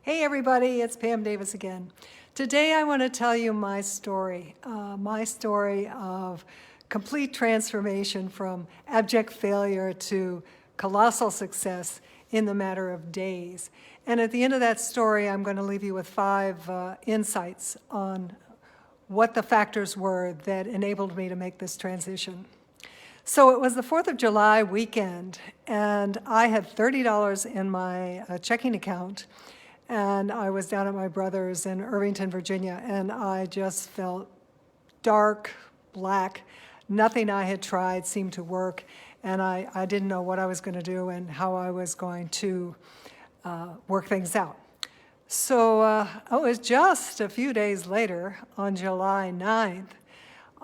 Hey everybody, it's Pam Davis again. Today I want to tell you my story of complete transformation from abject failure to colossal success in the matter of days. And at the end of that story, I'm going to leave you with 5 insights on what the factors were that enabled me to make this transition. So it was the 4th of July weekend, and I had $30 in my checking account, and I was down at my brother's in Irvington, Virginia, and I just felt dark, black. Nothing I had tried seemed to work, and I didn't know what I was going to do and how I was going to work things out. So it was just a few days later, on July 9th,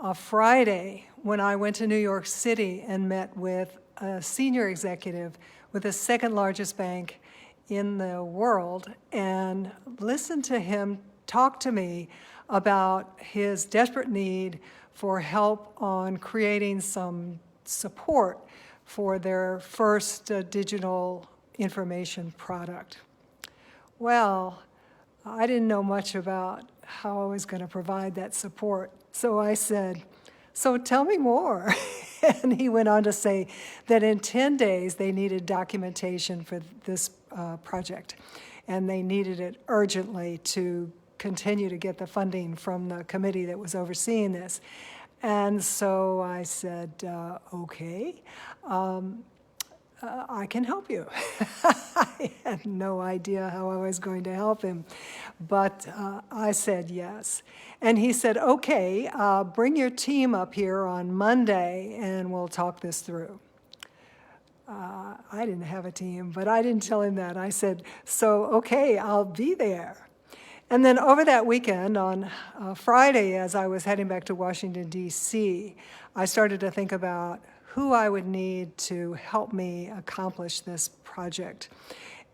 a Friday, when I went to New York City and met with a senior executive with the second largest bank in the world and listened to him talk to me about his desperate need for help on creating some support for their first digital information product. Well, I didn't know much about how I was going to provide that support. So I said, "So tell me more." And he went on to say that in 10 days they needed documentation for this project, and they needed it urgently to continue to get the funding from the committee that was overseeing this. And so I said, okay. I can help you. I had no idea how I was going to help him, but I said yes. And he said, okay, bring your team up here on Monday and we'll talk this through. I didn't have a team, but I didn't tell him that. I said, so okay, I'll be there. And then over that weekend, on Friday, as I was heading back to Washington, D.C., I started to think about who I would need to help me accomplish this project.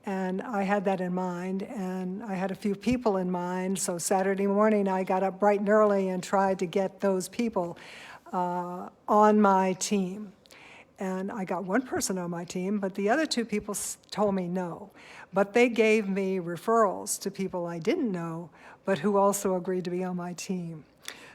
And I had that in mind, and I had a few people in mind. So Saturday morning, I got up bright and early and tried to get those people on my team. And I got one person on my team, but the other 2 people told me no. But they gave me referrals to people I didn't know, but who also agreed to be on my team.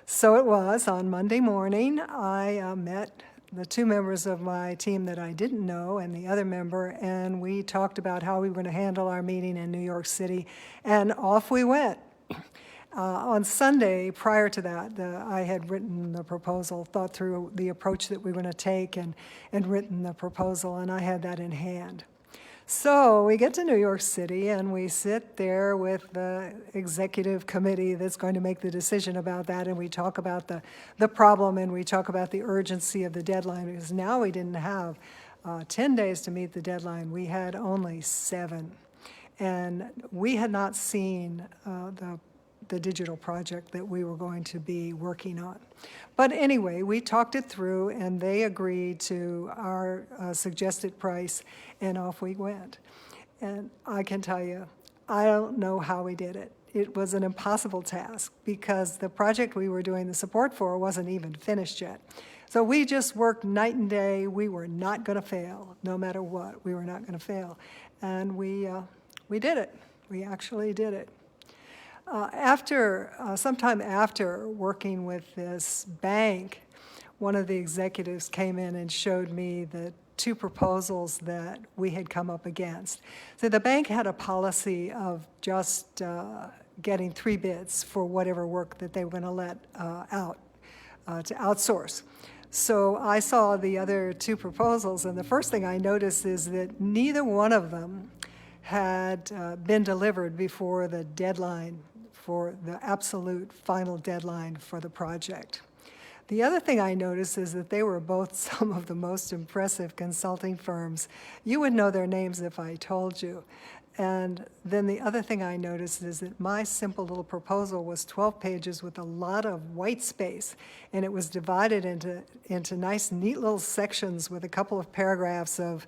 So it was on Monday morning, I met the 2 members of my team that I didn't know and the other member, and we talked about how we were going to handle our meeting in New York City, and off we went. On Sunday, prior to that, I had written the proposal, thought through the approach that we were going to take, and written the proposal, and I had that in hand. So we get to New York City, and we sit there with the executive committee that's going to make the decision about that, and we talk about the problem, and we talk about the urgency of the deadline, because now we didn't have 10 days to meet the deadline. We had only 7. And we had not seen the digital project that we were going to be working on. But anyway, we talked it through, and they agreed to our suggested price, and off we went. And I can tell you, I don't know how we did it. It was an impossible task because the project we were doing the support for wasn't even finished yet. So we just worked night and day. We were not going to fail, no matter what. We were not going to fail. And we did it. We actually did it. Sometime after working with this bank, one of the executives came in and showed me the 2 proposals that we had come up against. So the bank had a policy of just getting 3 bids for whatever work that they were going to let out to outsource. So I saw the other 2 proposals, and the first thing I noticed is that neither one of them had been delivered before the deadline, for the absolute final deadline for the project. The other thing I noticed is that they were both some of the most impressive consulting firms. You would know their names if I told you. And then the other thing I noticed is that my simple little proposal was 12 pages with a lot of white space, and it was divided into nice, neat little sections with a couple of paragraphs of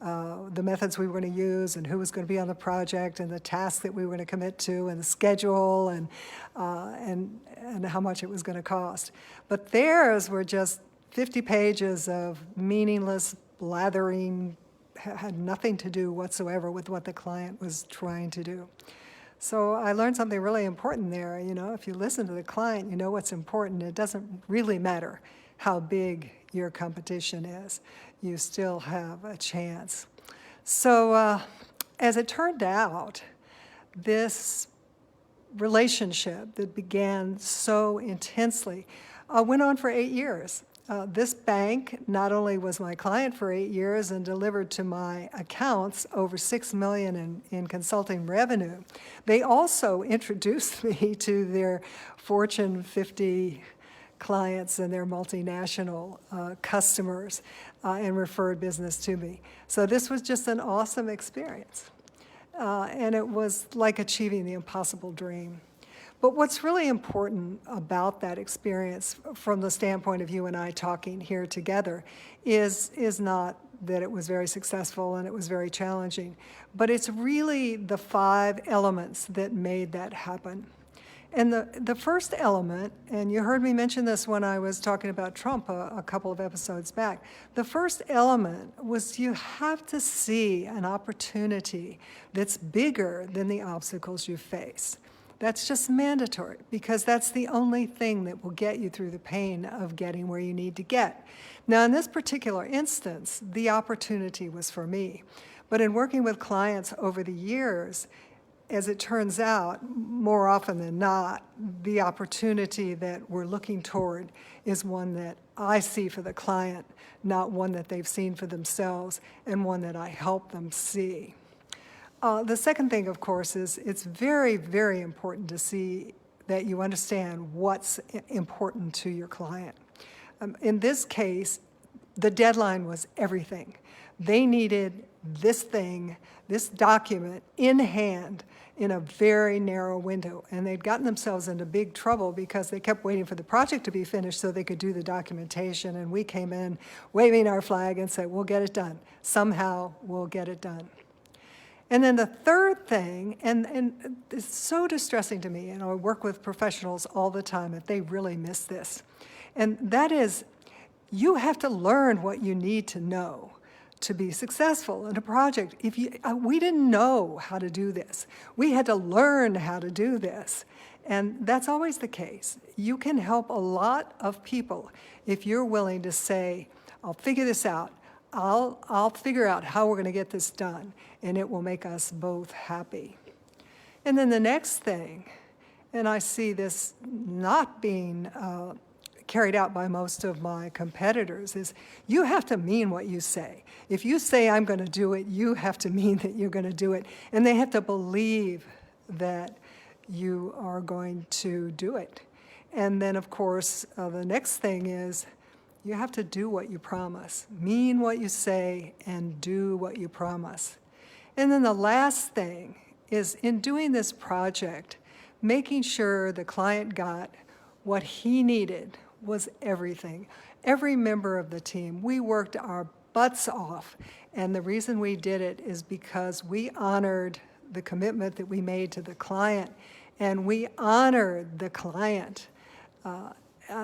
the methods we were going to use and who was going to be on the project and the tasks that we were going to commit to and the schedule and how much it was going to cost. But theirs were just 50 pages of meaningless, blathering, had nothing to do whatsoever with what the client was trying to do. So I learned something really important there. You know, if you listen to the client, you know what's important. It doesn't really matter how big your competition is. You still have a chance. So as it turned out, this relationship that began so intensely went on for 8 years. This bank not only was my client for 8 years and delivered to my accounts over $6 million in consulting revenue, they also introduced me to their Fortune 50 clients and their multinational customers and referred business to me. So this was just an awesome experience. And it was like achieving the impossible dream. But what's really important about that experience from the standpoint of you and I talking here together is not that it was very successful and it was very challenging, but it's really the 5 elements that made that happen. And the first element, and you heard me mention this when I was talking about Trump a couple of episodes back, the first element was you have to see an opportunity that's bigger than the obstacles you face. That's just mandatory because that's the only thing that will get you through the pain of getting where you need to get. Now, in this particular instance, the opportunity was for me. But in working with clients over the years, as it turns out, more often than not, the opportunity that we're looking toward is one that I see for the client, not one that they've seen for themselves, and one that I help them see. The second thing, of course, is it's very, very important to see that you understand what's important to your client. In this case, the deadline was everything. They needed this thing, this document, in hand in a very narrow window. And they'd gotten themselves into big trouble because they kept waiting for the project to be finished so they could do the documentation. And we came in waving our flag and said, we'll get it done. Somehow we'll get it done. And then the third thing, and it's so distressing to me, and I work with professionals all the time, that they really miss this. And that is, you have to learn what you need to know to be successful in a project. We didn't know how to do this. We had to learn how to do this. And that's always the case. You can help a lot of people if you're willing to say, I'll figure this out. I'll figure out how we're going to get this done, and it will make us both happy. And then the next thing, and I see this not being carried out by most of my competitors, is you have to mean what you say. If you say, I'm going to do it, you have to mean that you're going to do it. And they have to believe that you are going to do it. And then, of course, the next thing is you have to do what you promise. Mean what you say and do what you promise. And then the last thing is, in doing this project, making sure the client got what he needed was everything. Every member of the team, we worked our butts off. And the reason we did it is because we honored the commitment that we made to the client, and we honored the client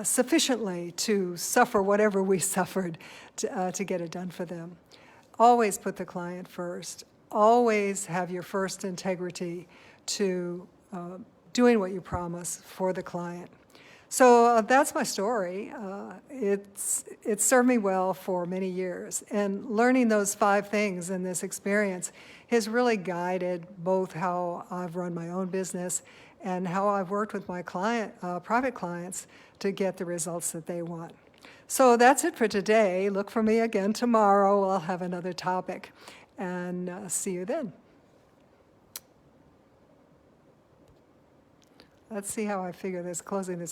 sufficiently to suffer whatever we suffered to get it done for them. Always put the client first. Always have your first integrity to doing what you promise for the client. So that's my story. It's served me well for many years. And learning those 5 things in this experience has really guided both how I've run my own business and how I've worked with my private clients to get the results that they want. So that's it for today. Look for me again tomorrow. I'll have another topic. And see you then. Let's see how I figure this, closing this out.